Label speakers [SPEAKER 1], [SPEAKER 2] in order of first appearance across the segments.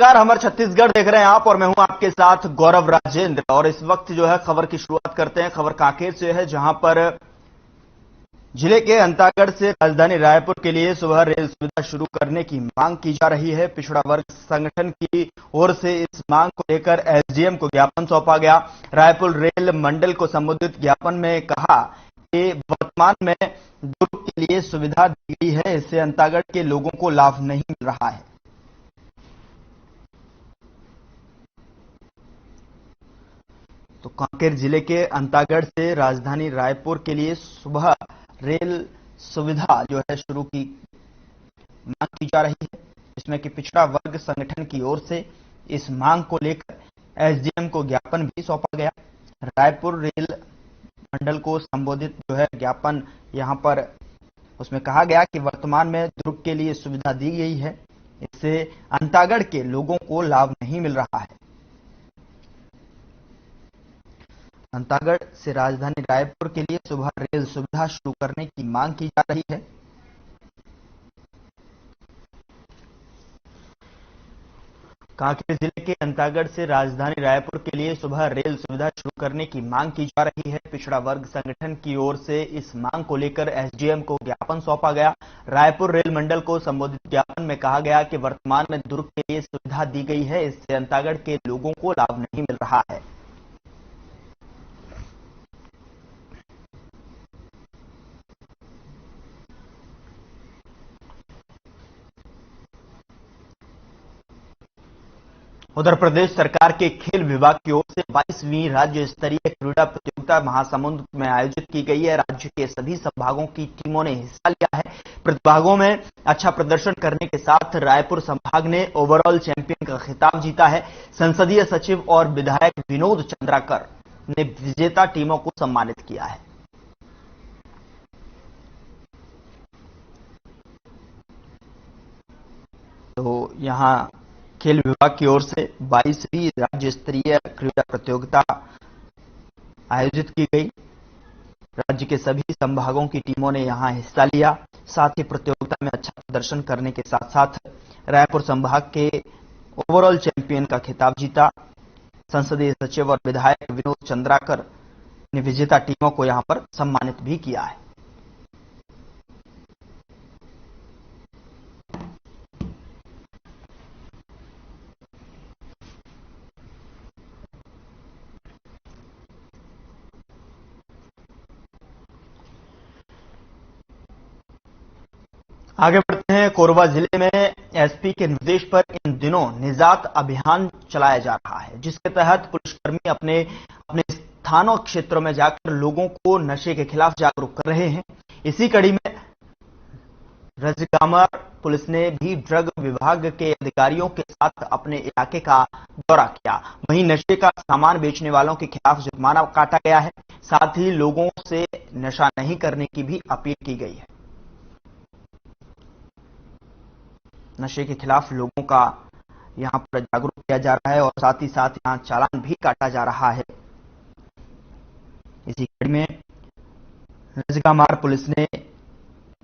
[SPEAKER 1] नमस्कार, हमर छत्तीसगढ़ देख रहे हैं आप और मैं हूं आपके साथ गौरव राजेंद्र। और इस वक्त जो है खबर की शुरुआत करते हैं। खबर कांकेर से है, जहां पर जिले के अंतागढ़ से राजधानी रायपुर के लिए सुबह रेल सुविधा शुरू करने की मांग की जा रही है। पिछड़ा वर्ग संगठन की ओर से इस मांग को लेकर एसडीएम को ज्ञापन सौंपा गया। रायपुर रेल मंडल को संबोधित ज्ञापन में कहा कि वर्तमान में दुर्ग के लिए सुविधा दी गई है, इससे अंतागढ़ के लोगों को लाभ नहीं मिल रहा है। तो कांकेर जिले के अंतागढ़ से राजधानी रायपुर के लिए सुबह रेल सुविधा जो है शुरू की मांग की जा रही है, जिसमें कि पिछड़ा वर्ग संगठन की ओर से इस मांग को लेकर एसडीएम को ज्ञापन भी सौंपा गया। रायपुर रेल मंडल को संबोधित जो है ज्ञापन यहां पर उसमें कहा गया कि वर्तमान में दुर्ग के लिए सुविधा दी गई है, इससे अंतागढ़ के लोगों को लाभ नहीं मिल रहा है। अंतागढ़ से राजधानी रायपुर के लिए सुबह रेल सुविधा शुरू करने की मांग की जा रही है। कांकेर जिले के अंतागढ़ से राजधानी रायपुर के लिए सुबह रेल सुविधा शुरू करने की मांग की जा रही है। पिछड़ा वर्ग संगठन की ओर से इस मांग को लेकर एसडीएम को ज्ञापन सौंपा गया। रायपुर रेल मंडल को संबोधित ज्ञापन में कहा गया कि वर्तमान में दुर्ग के लिए सुविधा दी गई है, इससे अंतागढ़ के लोगों को लाभ नहीं मिल रहा है। उधर प्रदेश सरकार के खेल विभाग की ओर से 22वीं राज्य स्तरीय क्रीड़ा प्रतियोगिता महासमुंद में आयोजित की गई है। राज्य के सभी संभागों की टीमों ने हिस्सा लिया है। प्रतिभागों में अच्छा प्रदर्शन करने के साथ रायपुर संभाग ने ओवरऑल चैंपियन का खिताब जीता है। संसदीय सचिव और विधायक विनोद चंद्राकर ने विजेता टीमों को सम्मानित किया है। तो यहां खेल विभाग की ओर से 22वीं राज्य स्तरीय क्रीड़ा प्रतियोगिता आयोजित की गई। राज्य के सभी संभागों की टीमों ने यहां हिस्सा लिया। साथ ही प्रतियोगिता में अच्छा प्रदर्शन करने के साथ साथ रायपुर संभाग के ओवरऑल चैंपियन का खिताब जीता। संसदीय सचिव और विधायक विनोद चंद्राकर ने विजेता टीमों को यहां पर सम्मानित भी किया है। आगे बढ़ते हैं। कोरबा जिले में एसपी के निर्देश पर इन दिनों निजात अभियान चलाया जा रहा है, जिसके तहत पुलिसकर्मी अपने अपने स्थानों क्षेत्रों में जाकर लोगों को नशे के खिलाफ जागरूक कर रहे हैं। इसी कड़ी में रजगामर पुलिस ने भी ड्रग विभाग के अधिकारियों के साथ अपने इलाके का दौरा किया। वहीं नशे का सामान बेचने वालों के खिलाफ जुर्माना काटा गया है। साथ ही लोगों से नशा नहीं करने की भी अपील की गई है। नशे के खिलाफ लोगों का यहां पर जागरूक किया जा रहा है और साथ ही साथ यहां चालान भी काटा जा रहा है। इसी कड़ी में रजगामार पुलिस ने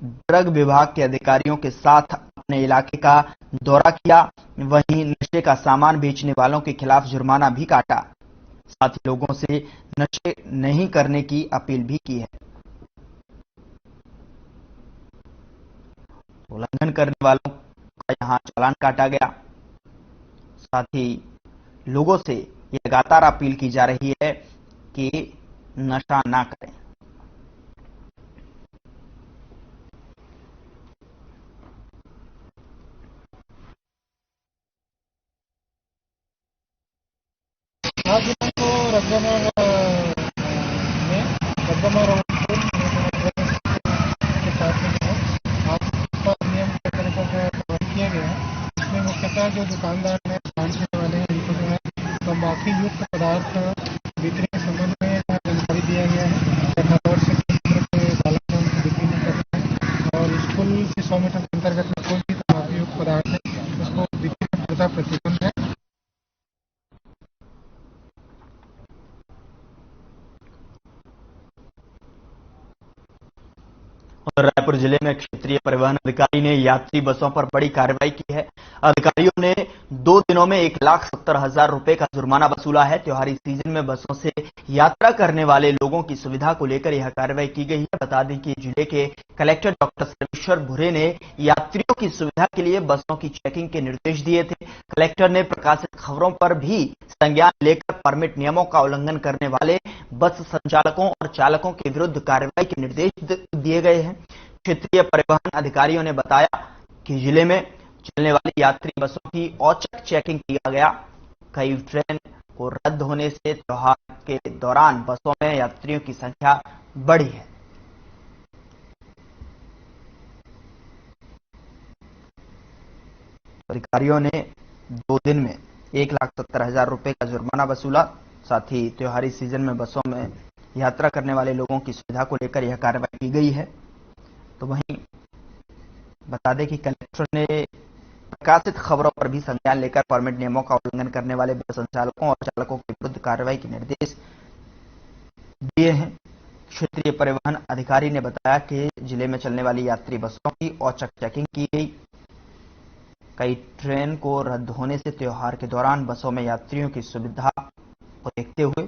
[SPEAKER 1] ड्रग विभाग के अधिकारियों के साथ अपने इलाके का दौरा किया। वहीं नशे का सामान बेचने वालों के खिलाफ जुर्माना भी काटा। साथ ही लोगों से नशे नहीं करने की अपील भी की है। उल्लंघन करने वालों का यहां चालान काटा गया। साथ ही लोगों से ये लगातार अपील की जा रही है कि नशा ना करें।
[SPEAKER 2] आज को रजगामर में रजगामर और के साथ में जो है आपका नियम के तरीकों से प्रबंध किए गए हैं। इसमें मुख्यतः जो दुकानदार हैं, पान खाने वाले हैं, इनको जो है तंबाकू युक्त पदार्थ बिक्री के संबंध में जानकारी दिया गया है। रोड से किलोमीटर के बाला में उनको बिक्री नहीं करना है और स्कूल के 100 मीटर के अंतर्गत में कोई भी तंबाकू युक्त पदार्थ है उसको बिक्री में पूरा प्रतिबंध है।
[SPEAKER 1] और रायपुर जिले में क्षेत्रीय परिवहन अधिकारी ने यात्री बसों पर बड़ी कार्रवाई की है। अधिकारियों ने 2 दिनों में 1,70,000 रुपए का जुर्माना वसूला है। त्योहारी सीजन में बसों से यात्रा करने वाले लोगों की सुविधा को लेकर यह कार्रवाई की गई है। बता दें कि जिले के कलेक्टर डॉक्टर सर्वेश्वर भूरे ने यात्रियों की सुविधा के लिए बसों की चेकिंग के निर्देश दिए थे। कलेक्टर ने प्रकाशित खबरों पर भी संज्ञान लेकर परमिट नियमों का उल्लंघन करने वाले बस संचालकों और चालकों के विरुद्ध कार्रवाई के निर्देश दिए गए हैं। क्षेत्रीय परिवहन अधिकारियों ने बताया कि जिले में चलने वाली यात्री बसों की औचक चेकिंग किया गया। कई ट्रेन को रद्द होने से त्योहार के दौरान बसों में यात्रियों की संख्या बढ़ी है। अधिकारियों ने 2 दिन में 1,70,000 रुपए का जुर्माना वसूला। साथ ही त्योहारी सीजन में बसों में यात्रा करने वाले लोगों की सुविधा को लेकर यह कार्रवाई की गई है। तो वहीं बता दें कि कलेक्टर ने प्रकाशित खबरों पर भी संज्ञान लेकर परमिट नियमों का उल्लंघन करने वाले बस संचालकों और चालकों के विरुद्ध कार्रवाई के निर्देश दिए हैं। क्षेत्रीय परिवहन अधिकारी ने बताया कि जिले में चलने वाली यात्री बसों की औचक चेकिंग की गई। कई ट्रेन को रद्द होने से त्योहार के दौरान बसों में यात्रियों की सुविधा को देखते हुए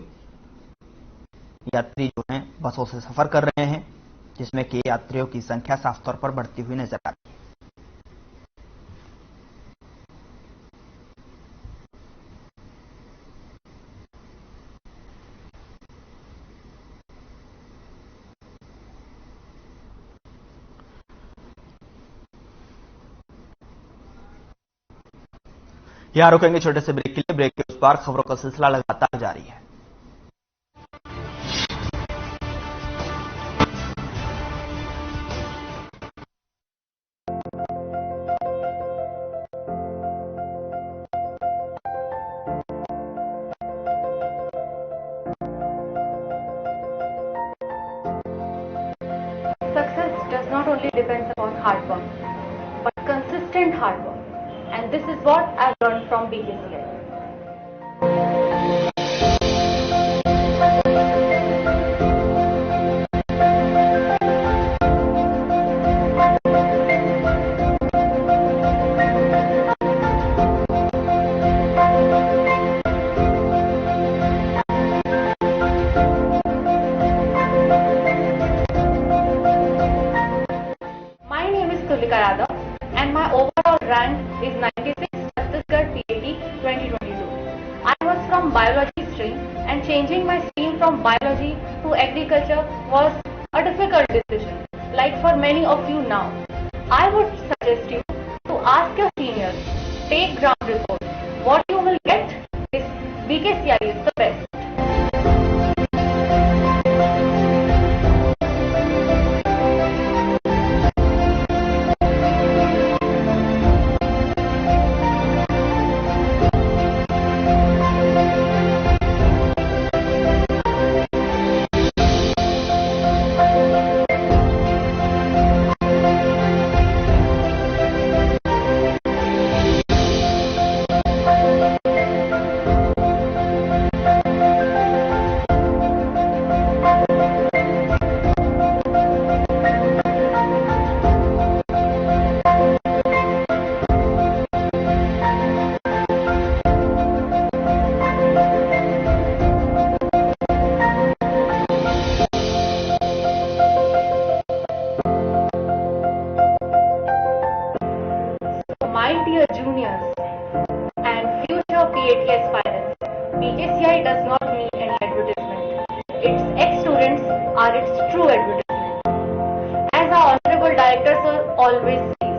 [SPEAKER 1] यात्री जो हैं बसों से सफर कर रहे हैं, जिसमें कि यात्रियों की संख्या साफ तौर पर बढ़ती हुई नजर आ रही है। यहां रुकेंगे छोटे से ब्रेक के लिए। ब्रेक के उस पार खबरों का सिलसिला लगातार जारी है।
[SPEAKER 3] Success does not only depend upon hard work, but consistent hard work. And this is what I've learned from BKCI. My name is Tulika Yadav and my overall rank is 96 Chhattisgarh PAT 2022. I was from biology stream and changing my stream from biology to agriculture was a difficult decision, like for many of you now. I would suggest you to ask your seniors, take ground report. What you will get is BKCI is the best. My dear juniors and future PAT aspirants, BKCI does not need any advertisement. Its ex-students are its true advertisement. As our Honorable Director Sir always says,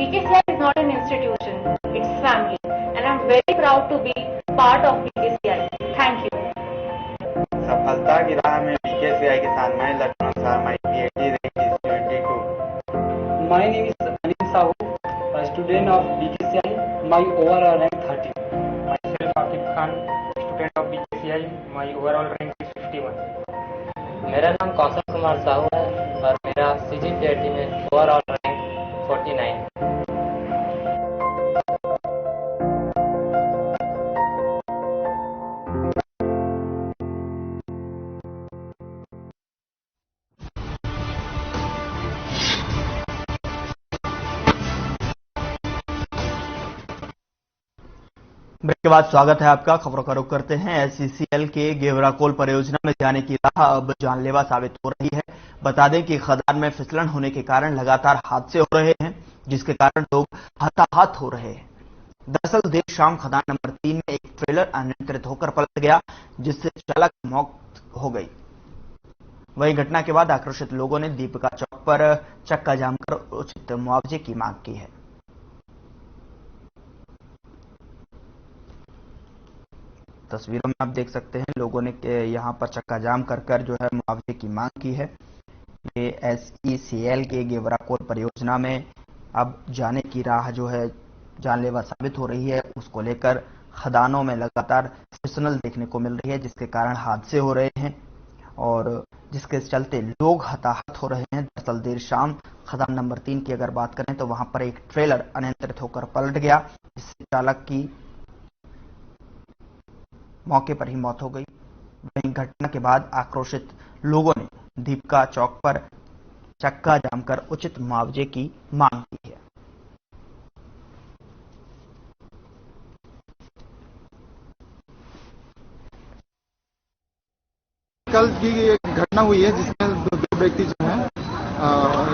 [SPEAKER 3] BKCI is not an institution, it's family. And I'm very proud to be part of BKCI. Thank you.
[SPEAKER 4] सफलता की राह में BKCI के साथ मैं Lakshman Shah, my PAT rank is 22.
[SPEAKER 5] My name is Anil Sahu, a student of BKCI. My overall rank 30.
[SPEAKER 6] Myself Akif Khan, student of BKCI. My overall rank is 51.
[SPEAKER 7] मेरा नाम कौशल कुमार साहू है और मेरा CGPAT में ओवरऑल रैंक 49।
[SPEAKER 1] ब्रेक के बाद स्वागत है आपका। खबरों का रुख करते हैं। एसईसीएल के गेवराकोल परियोजना में जाने की राह अब जानलेवा साबित हो रही है। बता दें कि खदान में फिसलन होने के कारण लगातार हादसे हो रहे हैं, जिसके कारण लोग हताहत हो रहे हैं। दरअसल देर शाम खदान नंबर 3 में एक ट्रेलर अनियंत्रित होकर पलट गया, जिससे चालक की मौत हो गई। वही घटना के बाद आक्रोशित लोगों ने दीपिका चौक पर चक्का जाम कर उचित मुआवजे की मांग की है। तस्वीरों में आप देख सकते हैं लोगों ने यहां पर चक्का जाम कर जो है मुआवजे की मांग की है। ये एसईसीएल के गेवराकोल परियोजना में अब जाने की राह जो है जानलेवा साबित हो रही है। उसको लेकर खदानों में लगातार फिसलन देखने को मिल रही है, जिसके कारण हादसे हो रहे हैं और जिसके चलते लोग हताहत हो रहे हैं। दरअसल देर शाम खदान नंबर 3 की अगर बात करें तो वहां पर एक ट्रेलर अनियंत्रित होकर पलट गया, जिससे चालक की मौके पर ही मौत हो गई। वहीं घटना के बाद आक्रोशित लोगों ने दीपिका चौक पर चक्का जाम कर उचित मुआवजे की मांग की है।
[SPEAKER 8] कल की एक घटना हुई है जिसमें दो व्यक्ति जो है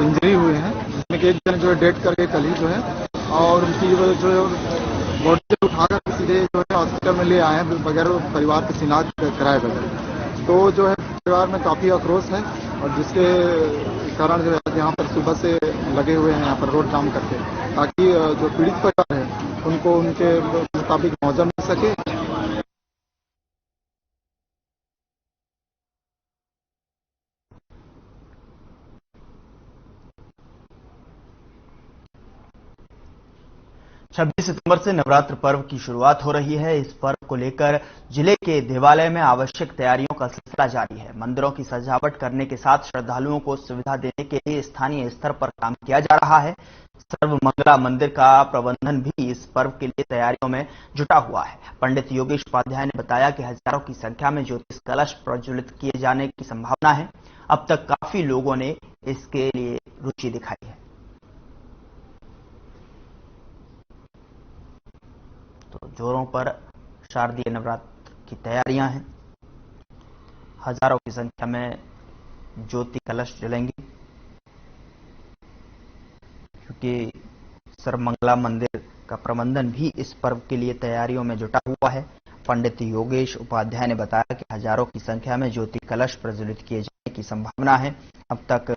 [SPEAKER 8] इंजरी हुए हैं, जिसमें एक जन जो है डेथ करके कल ही जो है, और उनकी जो है बॉडी उठाकर सीधे जो है हॉस्पिटल में ले आए हैं बगैर परिवार के इलाज कराए बगैर। तो जो है परिवार में काफी आक्रोश है और जिसके कारण जो है यहाँ पर सुबह से लगे हुए हैं यहाँ पर रोड जाम करके, ताकि जो पीड़ित परिवार है उनको उनके मुताबिक मुआवजा मिल सके।
[SPEAKER 1] 26 सितंबर से नवरात्र पर्व की शुरुआत हो रही है। इस पर्व को लेकर जिले के देवालय में आवश्यक तैयारियों का सिलसिला जारी है। मंदिरों की सजावट करने के साथ श्रद्धालुओं को सुविधा देने के लिए स्थानीय स्तर पर काम किया जा रहा है। सर्वमंगला मंदिर का प्रबंधन भी इस पर्व के लिए तैयारियों में जुटा हुआ है। पंडित योगेश उपाध्याय ने बताया कि हजारों की संख्या में ज्योतिष कलश प्रज्वलित किए जाने की संभावना है। अब तक काफी लोगों ने इसके लिए रुचि दिखाई है। तो जोरों पर शारदीय नवरात्र की तैयारियां हैं। हजारों की संख्या में ज्योति कलश जलेंगी, क्योंकि सर्वमंगला मंदिर का प्रबंधन भी इस पर्व के लिए तैयारियों में जुटा हुआ है। पंडित योगेश उपाध्याय ने बताया कि हजारों की संख्या में ज्योति कलश प्रज्वलित किए जाने की संभावना है। अब तक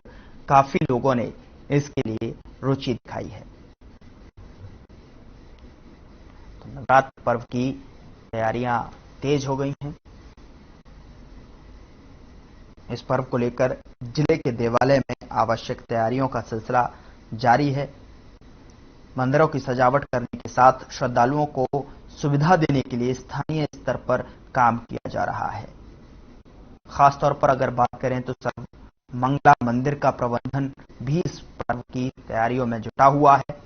[SPEAKER 1] काफी लोगों ने इसके लिए रुचि दिखाई है। तो नवरात्र पर्व की तैयारियां तेज हो गई हैं। इस पर्व को लेकर जिले के देवालय में आवश्यक तैयारियों का सिलसिला जारी है। मंदिरों की सजावट करने के साथ श्रद्धालुओं को सुविधा देने के लिए स्थानीय स्तर पर काम किया जा रहा है। खासतौर पर अगर बात करें तो सर्वमंगला मंदिर का प्रबंधन भी इस पर्व की तैयारियों में जुटा हुआ है।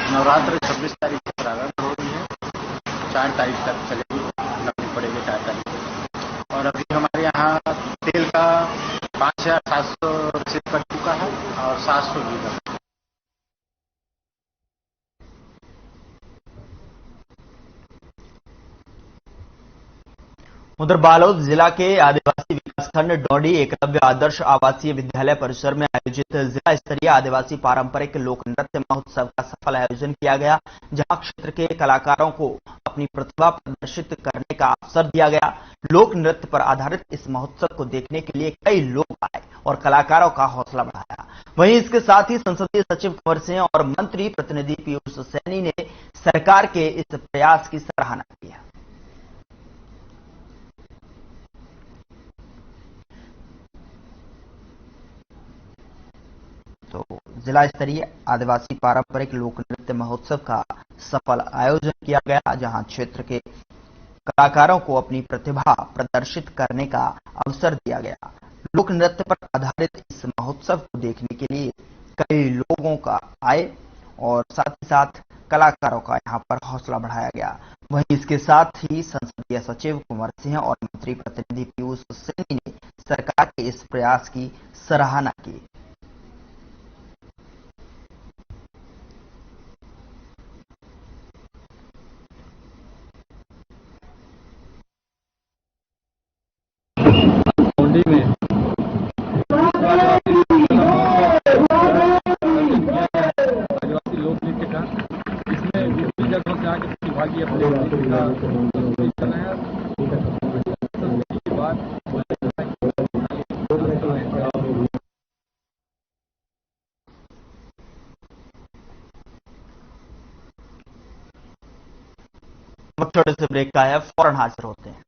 [SPEAKER 8] नवरात्र 26 तारीख से प्रारंभ हो रही है, 4 तारीख तक चलेगी, लगनी पड़ेगी 4 तारीख तक। और अभी हमारे यहाँ तेल का 5700 रिसीव कर चुका है और 700 लीटर।
[SPEAKER 1] उधर बालोद जिला के आदिवासी विकासखंड डोडी एकलव्य आदर्श आवासीय विद्यालय परिसर में आयोजित जिला स्तरीय आदिवासी पारंपरिक लोक नृत्य महोत्सव का सफल आयोजन किया गया, जहां क्षेत्र के कलाकारों को अपनी प्रतिभा प्रदर्शित करने का अवसर दिया गया। लोक नृत्य पर आधारित इस महोत्सव को देखने के लिए कई लोग आए और कलाकारों का हौसला बढ़ाया। वहीं इसके साथ ही संसदीय सचिव कुंवर सिंह और मंत्री प्रतिनिधि पीयूष सैनी ने सरकार के इस प्रयास की सराहना की है। तो जिला स्तरीय आदिवासी पारंपरिक लोक नृत्य महोत्सव का सफल आयोजन किया गया, जहां क्षेत्र के कलाकारों को अपनी प्रतिभा प्रदर्शित करने का अवसर दिया गया। लोक नृत्य पर आधारित इस महोत्सव को देखने के लिए कई लोगों का आए और साथ ही साथ कलाकारों का यहां पर हौसला बढ़ाया गया। वहीं इसके साथ ही संसदीय सचिव कुंवर सिंह और मंत्री प्रतिनिधि पीयूष सैनी ने सरकार के इस प्रयास की सराहना की।
[SPEAKER 8] आदिवासी लोक नृत्य का इसमें दूसरी जगहों से आके प्रतिभागी अपने के बाद
[SPEAKER 1] वक्त छोटे से ब्रेक का है, फौरन हाजिर होते हैं।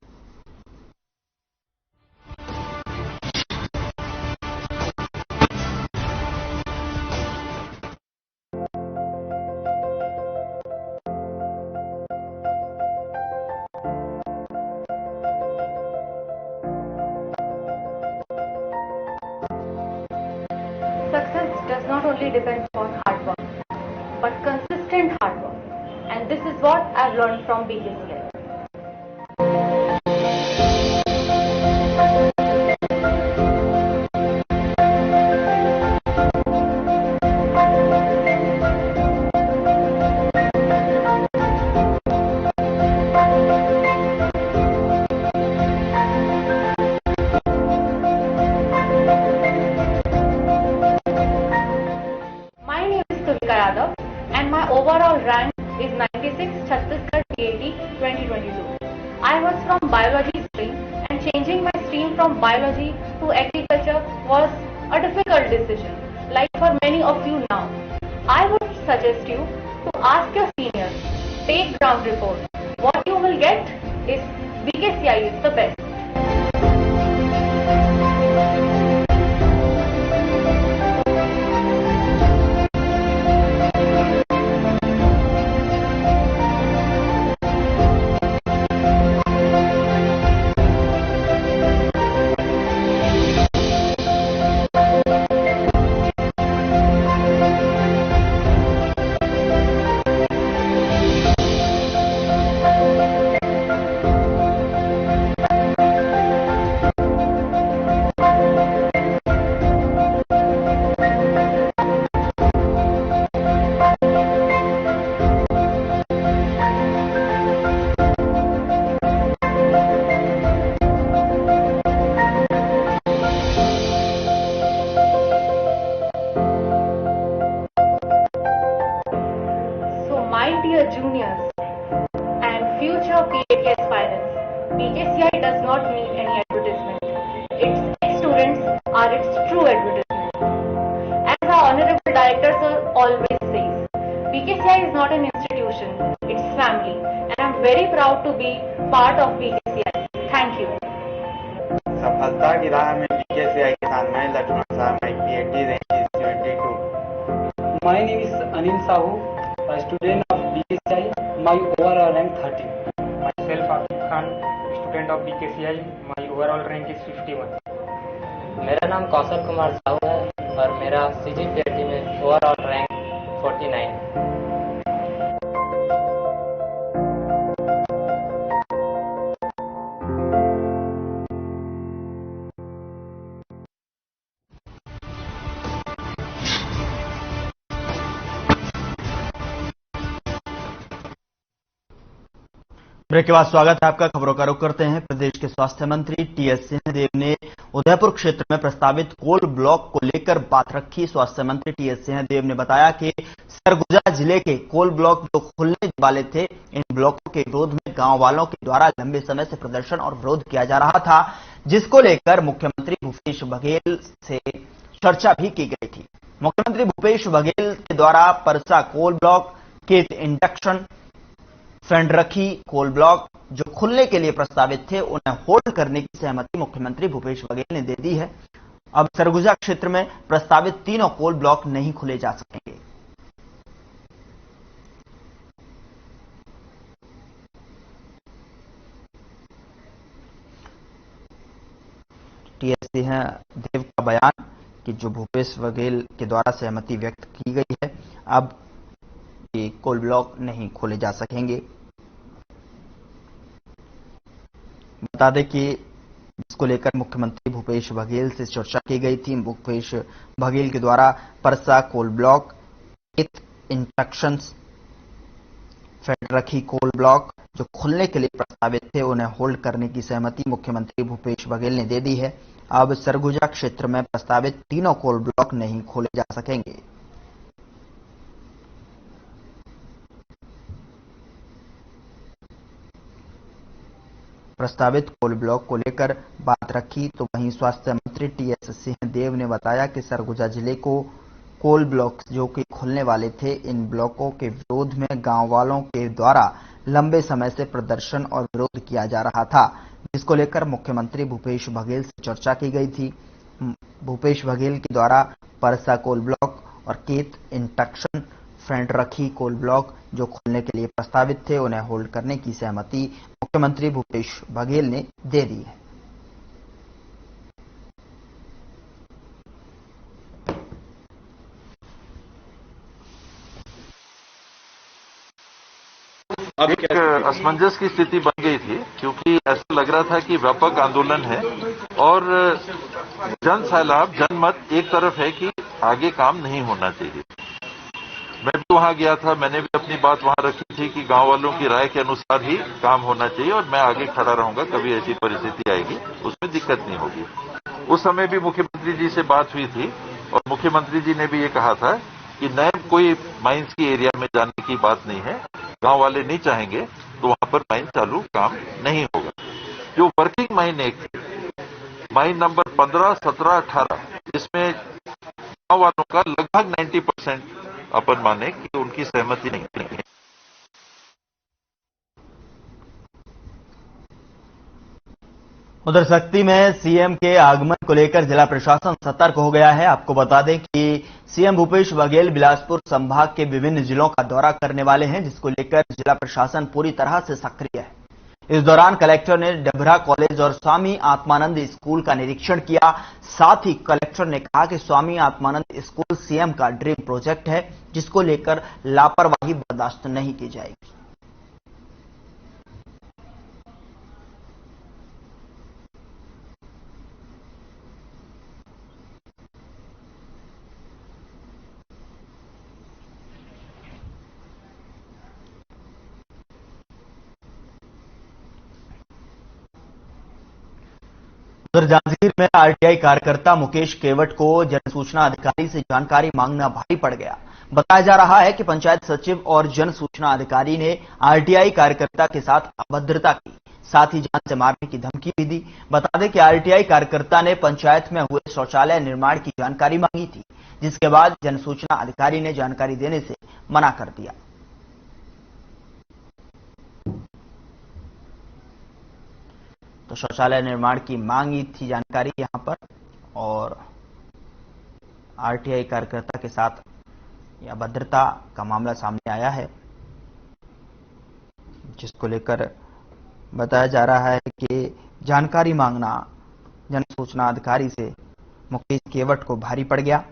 [SPEAKER 3] Success does not only depend on hard work, but consistent hard work. And this is what I've learned from BKCI. My name is Tulika Yadav and my overall rank is 96 Chhattisgarh TAT 2022. I was from biology stream and changing my stream from biology to agriculture was a difficult decision, like for many of you now. I would suggest you to ask your seniors, take ground report. What you will get is BKCI is the best. My dear juniors and future PAT aspirants, BKCI does not need any advertisement. Its students are its true advertisement. As our Honorable Director Sir always says, BKCI is not an institution, it's family, and I'm very proud to be part of BKCI. Thank you.
[SPEAKER 4] सफलता की राह में बीकेसीआई के साथ मैं Lakshman Shah, my PAT rank is 22.
[SPEAKER 5] My name is Anil Sahu, a student of BKCI. My overall rank 30.
[SPEAKER 6] Myself Akif Khan, student of BKCI. My overall rank is 51.
[SPEAKER 7] मेरा नाम कौशल कुमार साहू है और मेरा CGPAT में ओवरऑल रैंक 49।
[SPEAKER 1] ब्रेक के बाद स्वागत है आपका। खबरों का रुख करते हैं। प्रदेश के स्वास्थ्य मंत्री TS सिंहदेव ने उदयपुर क्षेत्र में प्रस्तावित कोल ब्लॉक को लेकर बात रखी। स्वास्थ्य मंत्री TS सिंहदेव ने बताया कि सरगुजा जिले के कोल ब्लॉक जो खुलने वाले थे, इन ब्लॉकों के विरोध में गांव वालों के द्वारा लंबे समय से प्रदर्शन और विरोध किया जा रहा था, जिसको लेकर मुख्यमंत्री भूपेश बघेल से चर्चा भी की गई थी। मुख्यमंत्री भूपेश बघेल के द्वारा परसा कोल ब्लॉक के इंडक्शन फेंडरखी कोल ब्लॉक जो खुलने के लिए प्रस्तावित थे, उन्हें होल्ड करने की सहमति मुख्यमंत्री भूपेश बघेल ने दे दी है। अब सरगुजा क्षेत्र में प्रस्तावित तीनों कोल ब्लॉक नहीं खुले जा सकेंगे। TS सिंहदेव का बयान कि जो भूपेश बघेल के द्वारा सहमति व्यक्त की गई है, अब कि कोल ब्लॉक नहीं खोले जा सकेंगे। बता दें कि इसको लेकर मुख्यमंत्री भूपेश बघेल से चर्चा की गई थी। भूपेश बघेल के द्वारा परसा कोल ब्लॉक, इंस्ट्रक्शंस फेडरखी कोल ब्लॉक जो खुलने के लिए प्रस्तावित थे उन्हें होल्ड करने की सहमति मुख्यमंत्री भूपेश बघेल ने दे दी है। अब सरगुजा क्षेत्र में प्रस्तावित तीनों कोल ब्लॉक नहीं खोले जा सकेंगे। प्रस्तावित कोल ब्लॉक को लेकर बात रखी तो वहीं स्वास्थ्य मंत्री टीएस सिंहदेव ने बताया कि सरगुजा जिले को कोल ब्लॉक जो कि खुलने वाले थे, इन ब्लॉकों के विरोध में गांव वालों के द्वारा लंबे समय से प्रदर्शन और विरोध किया जा रहा था, जिसको लेकर मुख्यमंत्री भूपेश बघेल से चर्चा की गई थी। भूपेश बघेल के द्वारा परसा कोल ब्लॉक और केत इंटक्शन फेडरखी कोल ब्लॉक जो खुलने के लिए प्रस्तावित थे उन्हें होल्ड करने की सहमति मुख्यमंत्री भूपेश बघेल ने दे दी है।
[SPEAKER 9] अब एक असमंजस की स्थिति बन गई थी, क्योंकि ऐसा लग रहा था कि व्यापक आंदोलन है और जन सैलाब, जनमत एक तरफ है कि आगे काम नहीं होना चाहिए। मैं भी वहां गया था, मैंने भी अपनी बात वहां रखी थी कि गांव वालों की राय के अनुसार ही काम होना चाहिए और मैं आगे खड़ा रहूंगा। कभी ऐसी परिस्थिति आएगी उसमें दिक्कत नहीं होगी। उस समय भी मुख्यमंत्री जी से बात हुई थी और मुख्यमंत्री जी ने भी ये कहा था कि नए कोई माइंस की एरिया में जाने की बात नहीं है, गांव वाले नहीं चाहेंगे तो वहां पर माइन चालू काम नहीं होगा। जो वर्किंग माइन एक थी, माइन नंबर 15, 17, 18, इसमें गांव वालों का लगभग 90% अपन माने कि उनकी सहमति नहीं है।
[SPEAKER 1] उधर सक्ती में सीएम के आगमन को लेकर जिला प्रशासन सतर्क हो गया है। आपको बता दें कि सीएम भूपेश बघेल बिलासपुर संभाग के विभिन्न जिलों का दौरा करने वाले हैं, जिसको लेकर जिला प्रशासन पूरी तरह से सक्रिय है। इस दौरान कलेक्टर ने डभरा कॉलेज और स्वामी आत्मानंद स्कूल का निरीक्षण किया। साथ ही कलेक्टर ने कहा कि स्वामी आत्मानंद स्कूल सीएम का ड्रीम प्रोजेक्ट है, जिसको लेकर लापरवाही बर्दाश्त नहीं की जाएगी। उधर जांजगीर में आरटीआई कार्यकर्ता मुकेश केवट को जन सूचना अधिकारी से जानकारी मांगना भारी पड़ गया। बताया जा रहा है कि पंचायत सचिव और जन सूचना अधिकारी ने आरटीआई कार्यकर्ता के साथ अभद्रता की, साथ ही जान से मारने की धमकी भी दी। बता दें कि आरटीआई कार्यकर्ता ने पंचायत में हुए शौचालय निर्माण की जानकारी मांगी थी, जिसके बाद जन सूचना अधिकारी ने जानकारी देने से मना कर दिया। तो शौचालय निर्माण की मांगी थी जानकारी यहां पर, और आरटीआई कार्यकर्ता के साथ यह अभद्रता का मामला सामने आया है, जिसको लेकर बताया जा रहा है कि जानकारी मांगना जन सूचना अधिकारी से मुकेश केवट को भारी पड़ गया।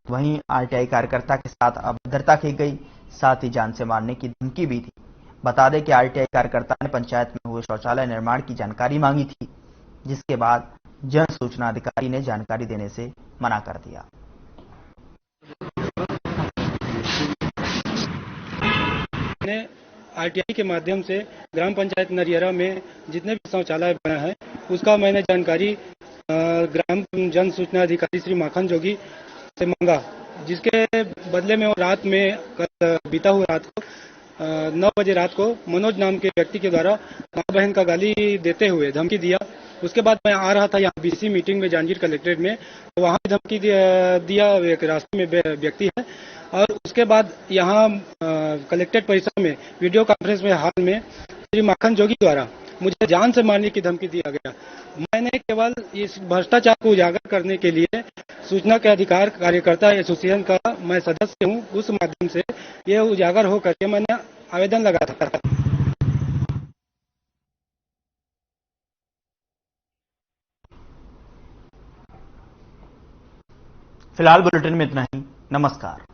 [SPEAKER 1] वहीं आरटीआई कार्यकर्ता के साथ अभद्रता की गई, साथ ही जान से मारने की धमकी भी दी। बता दें कि आरटीआई कार्यकर्ता ने पंचायत में हुए शौचालय निर्माण की जानकारी मांगी थी, जिसके बाद जन सूचना अधिकारी ने जानकारी देने से मना कर दिया।
[SPEAKER 2] आरटीआई के माध्यम से ग्राम पंचायत नरियरा में जितने भी शौचालय बना है उसका मैंने जानकारी ग्राम जन सूचना अधिकारी श्री माखन जोगी से मांगा, जिसके बदले में वो रात में कल बीता हुआ रात को 9 बजे रात को मनोज नाम के व्यक्ति के द्वारा मां बहन का गाली देते हुए धमकी दिया। उसके बाद मैं आ रहा था यहाँ बीसी मीटिंग में जांजगीर कलेक्ट्रेट में, तो वहाँ धमकी दिया एक रास्ते में व्यक्ति है। और उसके बाद यहाँ कलेक्ट्रेट परिसर में वीडियो कॉन्फ्रेंस में हाल में श्री माखन जोगी द्वारा मुझे जान से मारने की धमकी दिया गया। मैंने केवल इस भ्रष्टाचार को उजागर करने के लिए सूचना के अधिकार कार्यकर्ता एसोसिएशन का मैं सदस्य हूं, उस माध्यम से ये उजागर हो करके मैंने आवेदन लगाया था।
[SPEAKER 1] फिलहाल बुलेटिन में इतना ही। नमस्कार।